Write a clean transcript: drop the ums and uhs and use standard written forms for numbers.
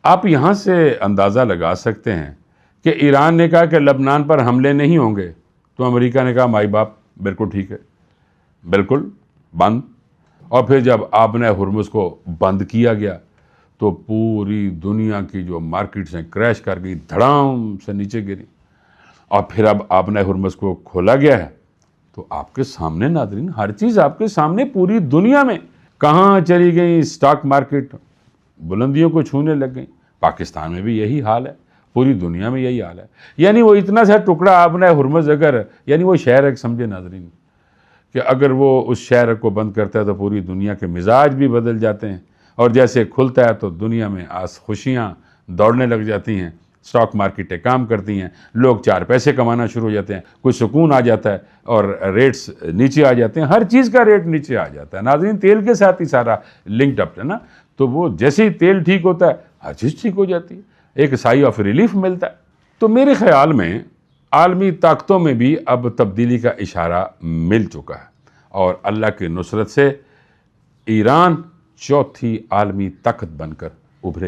آپ یہاں سے اندازہ لگا سکتے ہیں کہ ایران نے کہا کہ لبنان پر حملے نہیں ہوں گے، تو امریکہ نے کہا مائی باپ بالکل ٹھیک ہے، بالکل بند. اور پھر جب آبنہ ہرمز کو بند کیا گیا تو پوری دنیا کی جو مارکیٹس ہیں کریش کر گئی، دھڑام سے نیچے گری. اور پھر اب آبنہ ہرمز کو کھولا گیا ہے تو آپ کے سامنے ناظرین ہر چیز آپ کے سامنے، پوری دنیا میں کہاں چلی گئی اسٹاک مارکیٹ بلندیوں کو چھونے لگ گئی. پاکستان میں بھی یہی حال ہے، پوری دنیا میں یہی حال ہے. یعنی وہ اتنا سا ٹکڑا آبنہ ہرمز اگر، یعنی وہ شہر ایک سمجھے ناظرین کہ اگر وہ اس شہر کو بند کرتا ہے تو پوری دنیا کے مزاج بھی بدل جاتے ہیں، اور جیسے کھلتا ہے تو دنیا میں خوشیاں دوڑنے لگ جاتی ہیں، اسٹاک مارکیٹیں کام کرتی ہیں، لوگ چار پیسے کمانا شروع ہو جاتے ہیں، کوئی سکون آ جاتا ہے اور ریٹس نیچے آ جاتے ہیں، ہر چیز کا ریٹ نیچے آ جاتا ہے. ناظرین تیل کے ساتھ ہی سارا لنکڈ اپ ہے نا، تو وہ جیسے ہی تیل ٹھیک ہوتا ہے ہر چیز ٹھیک ہو جاتی ہے، ایک سائی آف ریلیف ملتا ہے. تو میرے خیال میں عالمی طاقتوں میں بھی اب تبدیلی کا اشارہ مل چکا ہے، اور اللہ کی نصرت سے ایران چوتھی عالمی طاقت بن کر ابھرے گا.